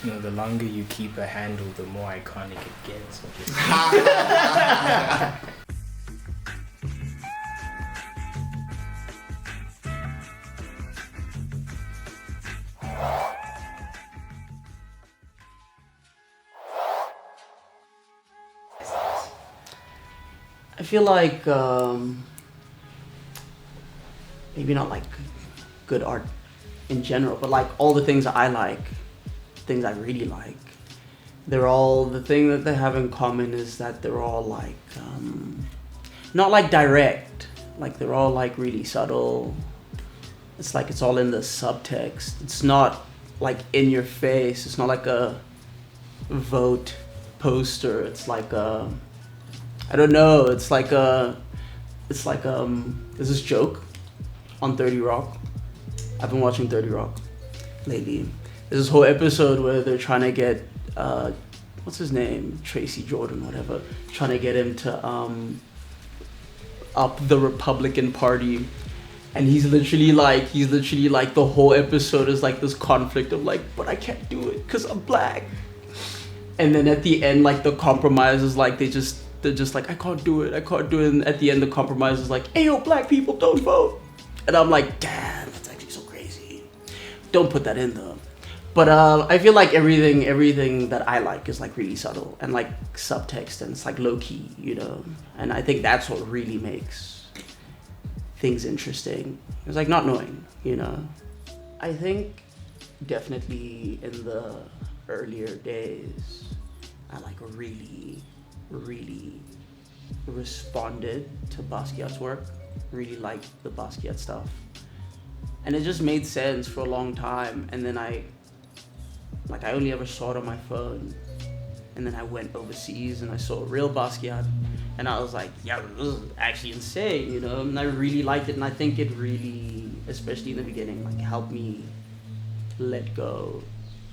You know, the longer you keep a handle, the more iconic it gets. I feel like maybe not like good art in general, but like all the things I like, things I really like, they're all, the thing that they have in common is that they're all like not like direct, like they're all like really subtle. It's like it's all in the subtext. It's not like in your face. It's not like a vote poster. It's like a, I don't know. It's like there's this joke on 30 Rock. I've been watching 30 Rock lately. There's this whole episode where they're trying to get what's his name, Tracy Jordan, whatever, trying to get him to up the Republican Party, and he's literally like the whole episode is like this conflict of like, but I can't do it because I'm black. And then at the end, like the compromise is like they're just like, I can't do it. And at the end, the compromise is like, hey yo, black people, don't vote. And I'm like, damn, that's actually so crazy. Don't put that in though. But I feel like everything that I like is like really subtle and like subtext, and it's like low key, you know. And I think that's what really makes things interesting. It's like not knowing, you know. I think definitely in the earlier days, I like really responded to Basquiat's work. Really liked the Basquiat stuff, and it just made sense for a long time. And then I only ever saw it on my phone, and then I went overseas and I saw a real Basquiat, and I was like, yeah, this is actually insane, you know. And I really liked it, and I think it really, especially in the beginning, like helped me let go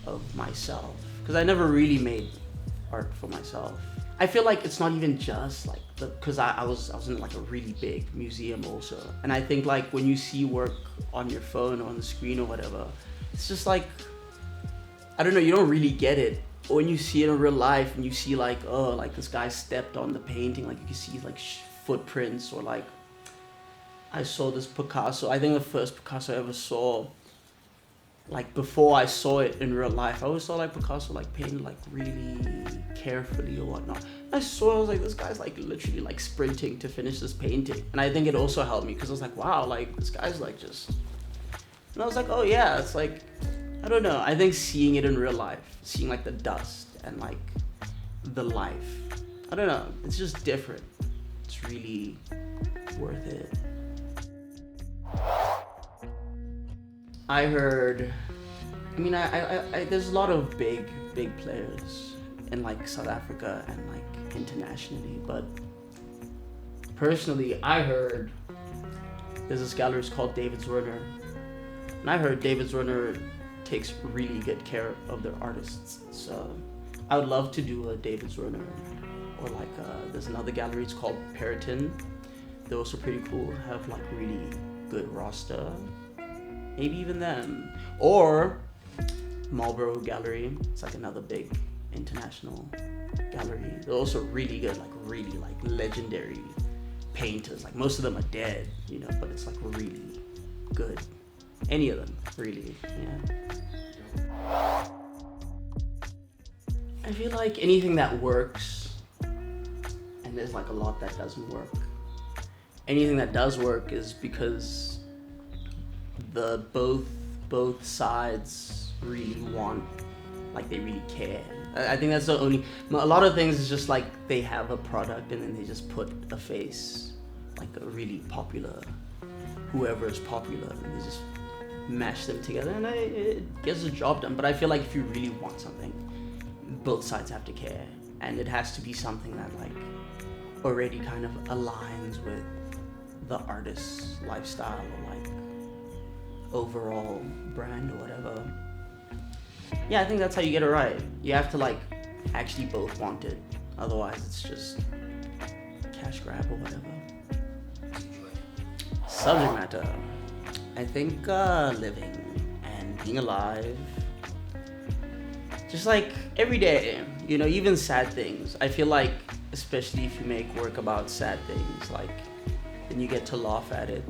of myself, because I never really made art for myself. I feel like it's not even just like because I was in like a really big museum also, and I think like when you see work on your phone or on the screen or whatever, it's just like, I don't know, you don't really get it. Or when you see it in real life and you see like, oh, like this guy stepped on the painting, like you can see like footprints, or like I saw this Picasso. I think the first Picasso I ever saw, like before I saw it in real life, I always saw like Picasso like painted like really carefully or whatnot. I saw, I was like, this guy's like literally like sprinting to finish this painting. And I think it also helped me because I was like, wow, like this guy's like just, and I was like, oh yeah, it's like, I don't know. I think seeing it in real life, seeing like the dust and like the life, I don't know, it's just different. It's really worth it. I heard, I mean, I there's a lot of big players in like South Africa and like internationally, but personally, I heard there's this gallery called David's Runner, and I heard David's Runner takes really good care of their artists. So I would love to do a David's Runner, or like there's another gallery, it's called Periton. They're also pretty cool, have like really good roster. Maybe even them. Or Marlborough Gallery, it's like another big international gallery. They're also really good, like really like legendary painters. Like most of them are dead, you know, but it's like really good. Any of them, really, yeah. I feel like anything that works, and there's like a lot that doesn't work. Anything that does work is because the both sides really want, like they really care. I think that's the only, a lot of things is just like they have a product and then they just put a face, like a really popular, whoever is popular, and they just mash them together and it gets the job done. But I feel like if you really want something, both sides have to care, and it has to be something that like already kind of aligns with the artist's lifestyle or like overall brand or whatever. Yeah, I think that's how you get it right. You have to like actually both want it, otherwise it's just cash grab or whatever. Subject matter, I think living and being alive, just like every day, you know, even sad things. I feel like, especially if you make work about sad things, like, then you get to laugh at it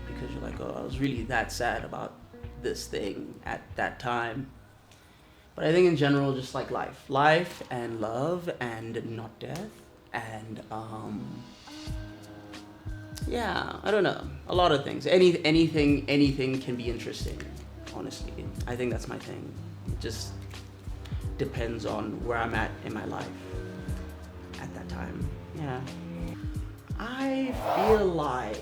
because you're like, oh, I was really that sad about this thing at that time. But I think in general, just like life and love and not death and yeah, I don't know, a lot of things. Anything can be interesting, honestly. I think that's my thing. It just depends on where I'm at in my life at that time. Yeah. I feel like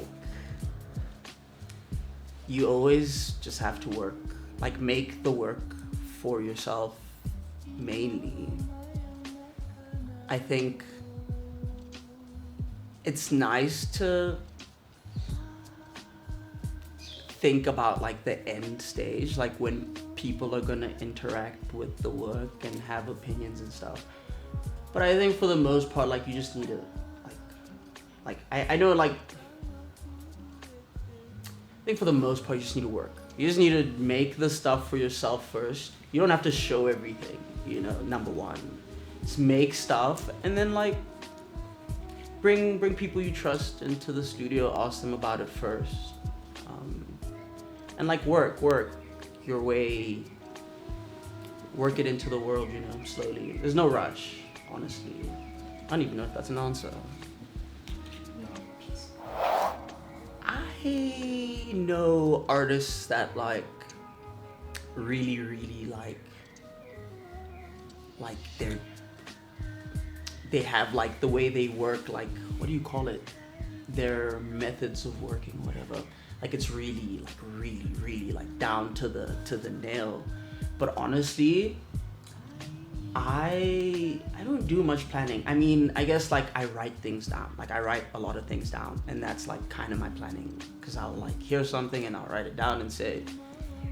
you always just have to work, like make the work for yourself mainly. I think it's nice to think about like the end stage, like when people are gonna interact with the work and have opinions and stuff. But I think for the most part, like you just need to I know, like, I think for the most part you just need to work. You just need to make the stuff for yourself first. You don't have to show everything, you know, number one. Just make stuff and then like bring people you trust into the studio, ask them about it first. And like work your way, work it into the world, you know, slowly. There's no rush, honestly. I don't even know if that's an answer. I know artists that like really like they have like the way they work, like, what do you call it? Their methods of working, whatever. Like it's really like down to the nail. But honestly, I don't do much planning. I mean, I guess like I write things down. Like I write a lot of things down, and that's like kind of my planning, because I'll like hear something and I'll write it down and say,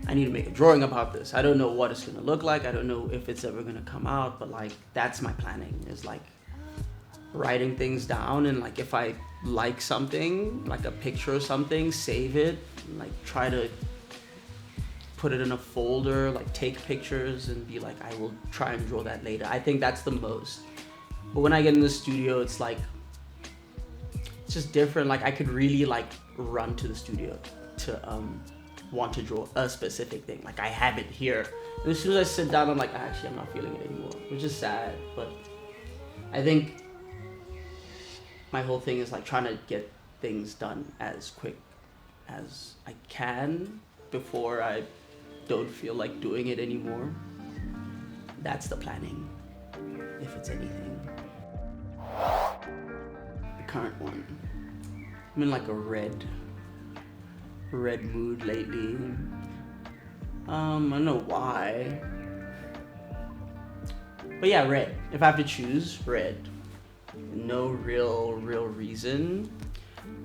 I need to make a drawing about this. I don't know what it's gonna look like. I don't know if it's ever gonna come out, but like that's my planning, is like writing things down. And like if I like something, like a picture or something, save it, and like try to put it in a folder, like take pictures and be like, I will try and draw that later. I think that's the most. But when I get in the studio, it's like, it's just different. Like I could really like run to the studio to want to draw a specific thing. Like I have it here. And as soon as I sit down, I'm like, actually, I'm not feeling it anymore, which is sad. But I think my whole thing is like trying to get things done as quick as I can before I don't feel like doing it anymore. That's the planning, if it's anything. The current one, I'm in like a red mood lately. I don't know why, but yeah, red. If I have to choose, red. No real reason.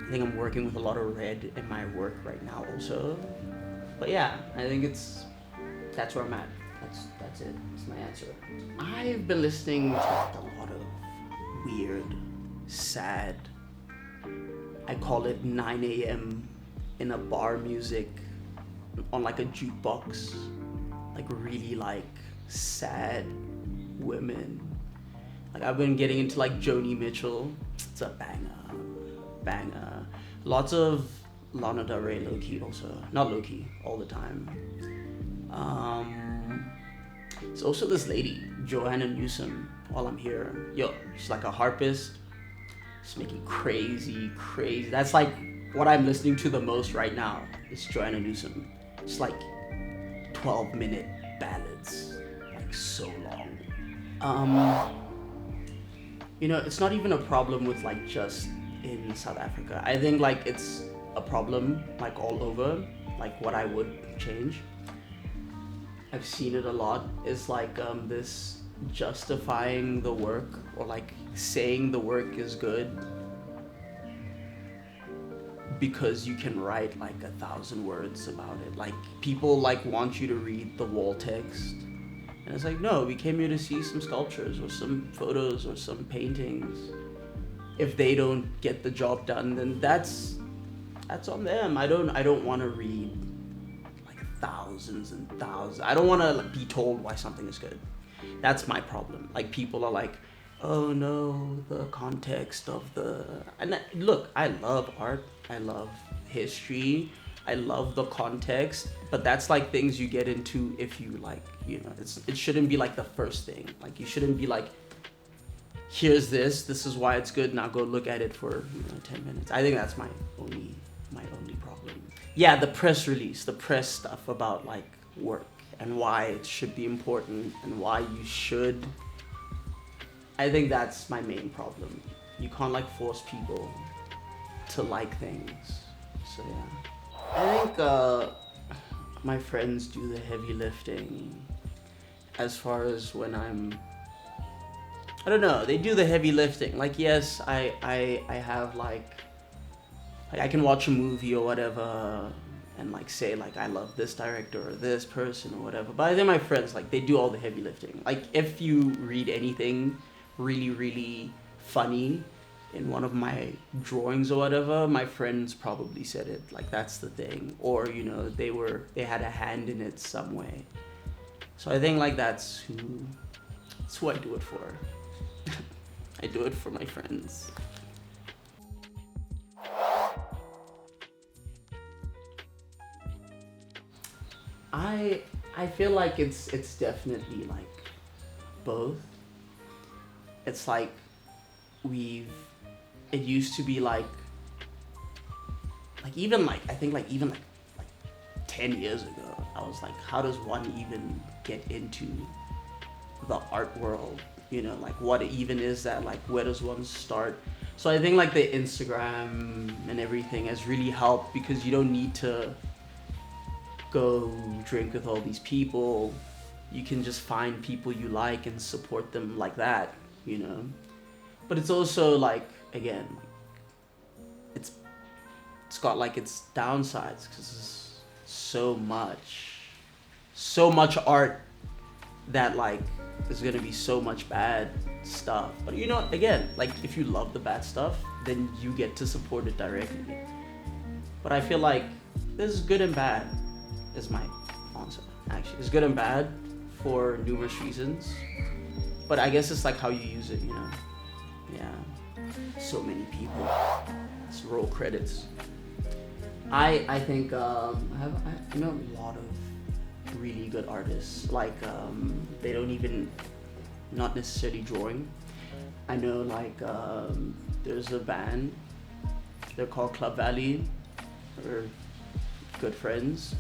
I think I'm working with a lot of red in my work right now also. But yeah, I think that's where I'm at. That's it. That's my answer. I've been listening to like a lot of weird, sad, I call it 9 a.m. in a bar music on like a jukebox. Like really like sad women. Like I've been getting into like Joni Mitchell. It's a banger. Lots of Lana Del Rey, low-key also. Not low-key, all the time. There's also this lady, Joanna Newsom, while I'm here. Yo, she's like a harpist. She's making crazy. That's like what I'm listening to the most right now, is Joanna Newsom. It's like 12-minute ballads, like so long. You know, it's not even a problem with like just in South Africa. I think like it's a problem like all over, like what I would change. I've seen it a lot. It's like this justifying the work, or like saying the work is good because you can write like 1,000 words about it. Like people like want you to read the wall text. And it's like, no, we came here to see some sculptures or some photos or some paintings. If they don't get the job done, then that's on them. I don't want to read like 1,000 thousands and thousands. I don't want to like, be told why something is good. That's my problem. Like people are like, oh no, the context of the, and look, I love art, I love history, I love the context, but that's like things you get into if you like, you know, it shouldn't be like the first thing. Like you shouldn't be like, here's this is why it's good, now go look at it for 10 minutes. I think that's my only problem. Yeah, the press release, the press stuff about like work and why it should be important and why you should. I think that's my main problem. You can't like force people to like things. So yeah. I think my friends do the heavy lifting as far as when I don't know, they do the heavy lifting. Like yes, I have like I can watch a movie or whatever and like say like I love this director or this person or whatever. But I think my friends like they do all the heavy lifting. Like if you read anything really, really funny in one of my drawings or whatever, my friends probably said it. Like that's the thing. Or, you know, they had a hand in it some way. So I think like that's who I do it for. I do it for my friends. I feel like it's definitely like both. It's like it used to be like even like I think like even like 10 years ago I was like, how does one even get into the art world? You know, like what even is that? Like where does one start? So I think like the Instagram and everything has really helped because you don't need to go drink with all these people. You can just find people you like and support them like that, you know. But it's also like, again, it's got like its downsides because it's so much art that like there's gonna be so much bad stuff. But you know, again, like if you love the bad stuff, then you get to support it directly. But I feel like there's good and bad is my answer. Actually, it's good and bad for numerous reasons. But I guess it's like how you use it, you know. Yeah. So many people. Let's roll credits. I think I know a lot of really good artists. Like they don't even not necessarily drawing. I know like there's a band. They're called Club Valley. We're good friends.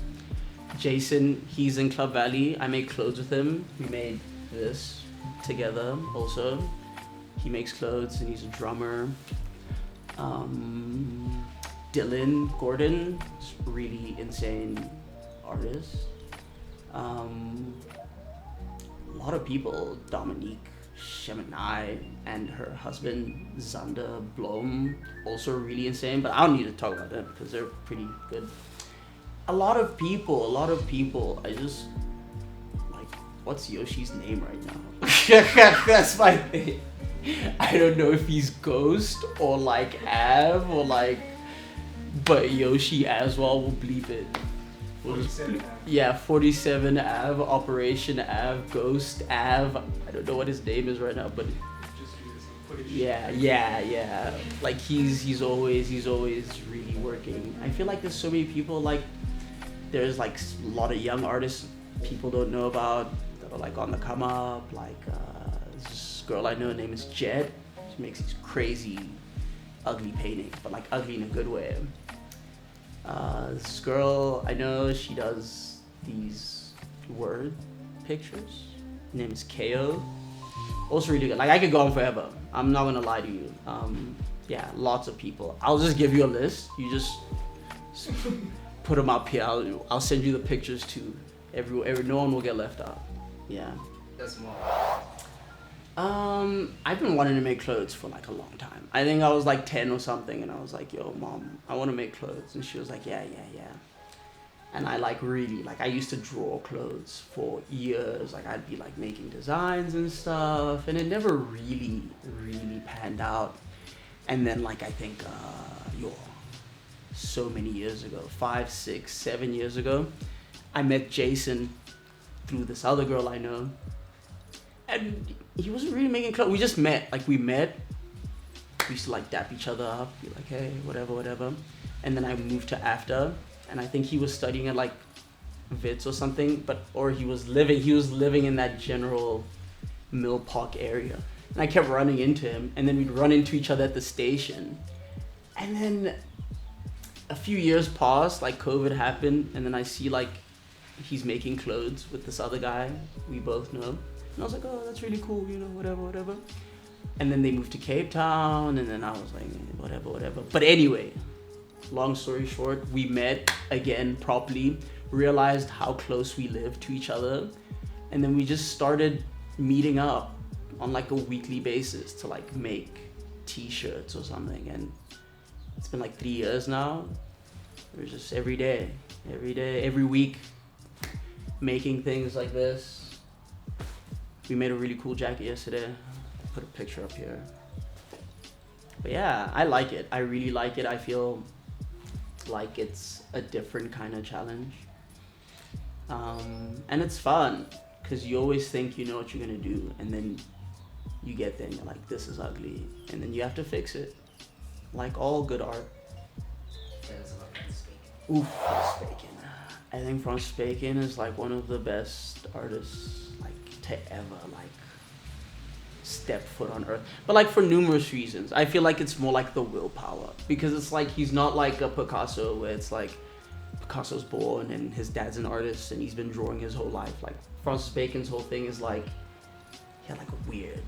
Jason, he's in Club Valley. I make clothes with him. We made this together also. He makes clothes and he's a drummer. Dylan Gordon is really insane artist. A lot of people, Dominique Sheminai and her husband Zander Blom, also really insane, but I don't need to talk about them because they're pretty good. A lot of people, I just, like, what's Yoshi's name right now? That's my thing. I don't know if he's Ghost or like Av or like, but Yoshi as well will bleep it. We'll 47 Av. Yeah, 47 Av, Operation Av, Ghost Av. I don't know what his name is right now, but yeah. Like he's always really working. I feel like there's so many people, like there's like a lot of young artists people don't know about that are like on the come up. Like this girl I know, her name is Jed. She makes these crazy ugly paintings, but like ugly in a good way. This girl I know, she does these word pictures. Her name is KO. Also really good. Like I could go on forever. I'm not gonna lie to you. Yeah, lots of people. I'll just give you a list. You just put them up here. I'll send you the pictures too. No one will get left out. Yeah. That's more. I've been wanting to make clothes for like a long time. I think I was like 10 or something, and I was like, yo, mom, I want to make clothes. And she was like, yeah. And I like really, like I used to draw clothes for years. Like I'd be like making designs and stuff, and it never really panned out. And then like I think, so many years ago, 5, 6, 7 years ago, I met Jason through this other girl I know, and he wasn't really making clothes. We just met. Like, we met. We used to like dap each other up, be like, hey, whatever. And then I moved to AFTA, and I think he was studying at like Wits or something, or he was living in that general Mill Park area. And I kept running into him, and then we'd run into each other at the station. And then a few years passed, like COVID happened, and then I see like he's making clothes with this other guy we both know. And I was like, oh, that's really cool, you know, whatever. And then they moved to Cape Town, and then I was like, whatever. But anyway, long story short, we met again properly, realized how close we lived to each other, and then we just started meeting up on like a weekly basis to like make t-shirts or something. And it's been like 3 years now. We're just every day, every week making things like this. We made a really cool jacket yesterday. I'll put a picture up here. But yeah, I like it. I really like it. I feel like it's a different kind of challenge. And it's fun because you always think you know what you're gonna do, and then you get there and you're like, this is ugly, and then you have to fix it. Like all good art. Oof, Francis Bacon. I think Francis Bacon is like one of the best artists like to ever like step foot on earth. But like for numerous reasons. I feel like it's more like the willpower, because it's like he's not like a Picasso where it's like Picasso's born and his dad's an artist and he's been drawing his whole life. Like Francis Bacon's whole thing is like he had like a weird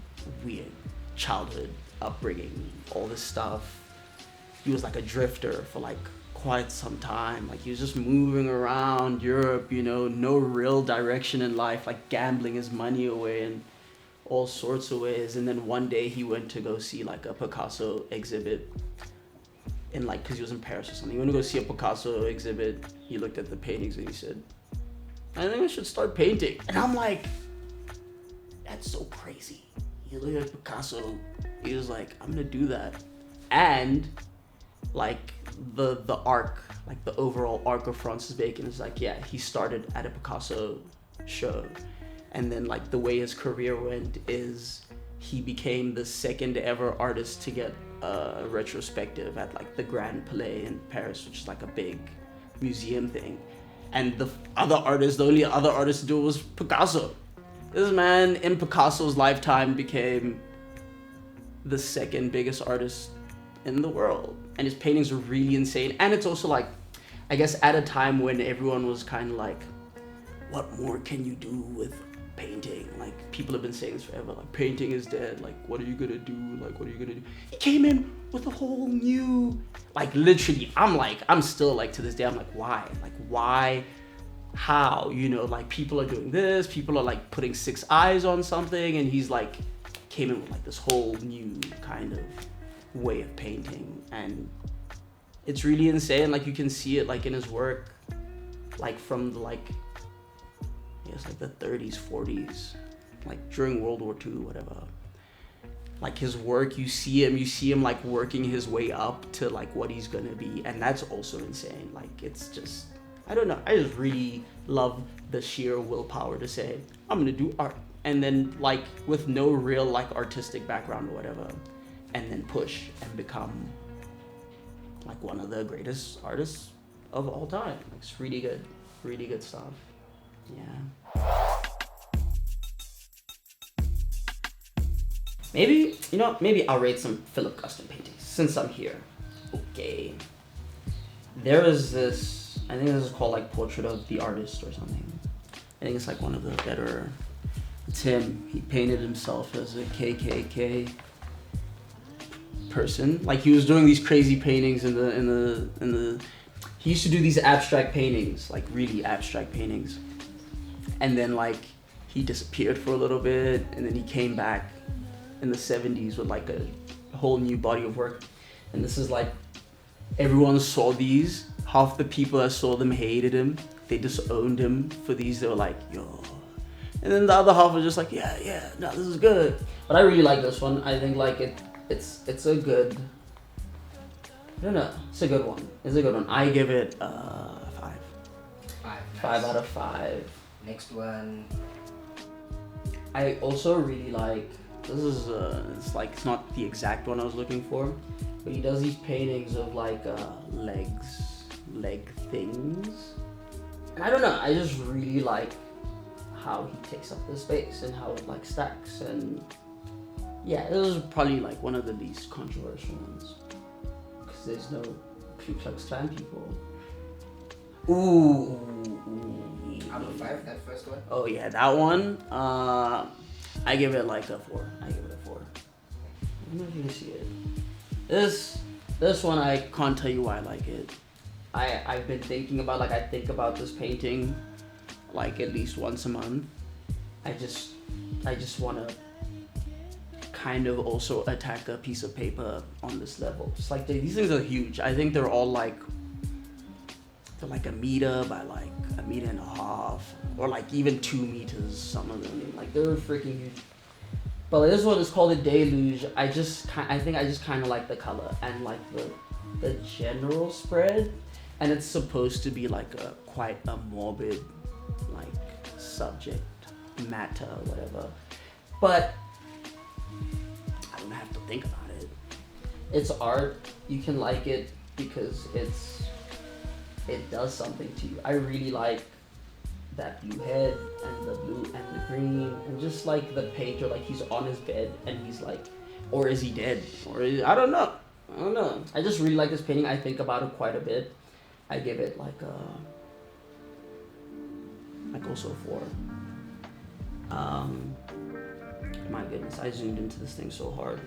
childhood upbringing, all this stuff. He was like a drifter for like quite some time. Like he was just moving around Europe, you know, no real direction in life, like gambling his money away in all sorts of ways. And then one day he went to go see like a Picasso exhibit in like, cause he was in Paris or something. He went to go see a Picasso exhibit. He looked at the paintings and he said, I think I should start painting. And I'm like, that's so crazy. He looked at Picasso, he was like, I'm gonna do that. And like the arc, like the overall arc of Francis Bacon is like, yeah, he started at a Picasso show, and then like the way his career went is he became the second ever artist to get a retrospective at like the Grand Palais in Paris, which is like a big museum thing. And the only other artist to do it was Picasso. This man in Picasso's lifetime became the second biggest artist in the world, and his paintings are really insane. And it's also like, I guess at a time when everyone was kind of like, what more can you do with painting? Like people have been saying this forever, like painting is dead, like what are you gonna do, like what are you gonna do? He came in with a whole new, like literally, I'm still like to this day, I'm like, why, how, you know, like people are doing this, people are like putting 6 eyes on something, and he's like came in with like this whole new kind of way of painting, and it's really insane. Like you can see it like in his work, like from the like, it's like the 30s, 40s, like during World War II, whatever. Like his work, you see him like working his way up to like what he's gonna be, and that's also insane. Like it's just, I don't know, I just really love the sheer willpower to say, I'm gonna do art, and then like with no real like artistic background or whatever, and then push and become like one of the greatest artists of all time. Like, it's really good stuff. Yeah. Maybe I'll rate some Philip Guston paintings since I'm here. Okay. There is this, I think this is called like Portrait of the Artist or something. I think it's like one of the better. It's him. He painted himself as a KKK person. Like he was doing these crazy paintings in the he used to do these abstract paintings, like really abstract paintings. And then like he disappeared for a little bit, and then he came back in the 70s with like a whole new body of work. And this is like, everyone saw these. Half the people that saw them hated him. They disowned him for these. They were like, yo. And then the other half was just like, yeah, no, this is good. But I really like this one. I think like it's a good, I don't know, it's a good one. I give it 5. 5, nice. 5 out of 5. Next one. I also really like, this is it's like, it's not the exact one I was looking for, but he does these paintings of like leg things, and I don't know, I just really like how he takes up the space and how it like stacks. And yeah, this is probably like one of the least controversial ones because there's no Ku Klux Klan people. Ooh. Out of 5, that first one? Oh yeah, that one. I give it like a 4. I give it a 4. I'm not gonna see it. This one I can't tell you why I like it. I've been thinking about, like, I think about this painting like at least once a month. I just want to kind of also attack a piece of paper on this level. Just like these things are huge. I think they're all like, they're like a meter by like a meter and a half, or like even 2 meters, some of them. Like, they're freaking huge. But like, this one is called a deluge. I think I just kind of like the color and like the general spread, and it's supposed to be like quite a morbid like subject matter or whatever, but I don't have to think about it. It's art. You can like it because it does something to you. I really like that blue head and the blue and the green, and just like the painter, like he's on his bed and he's like, or is he dead? I don't know. I just really like this painting. I think about it quite a bit. I give it like also a 4. My goodness, I zoomed into this thing so hard.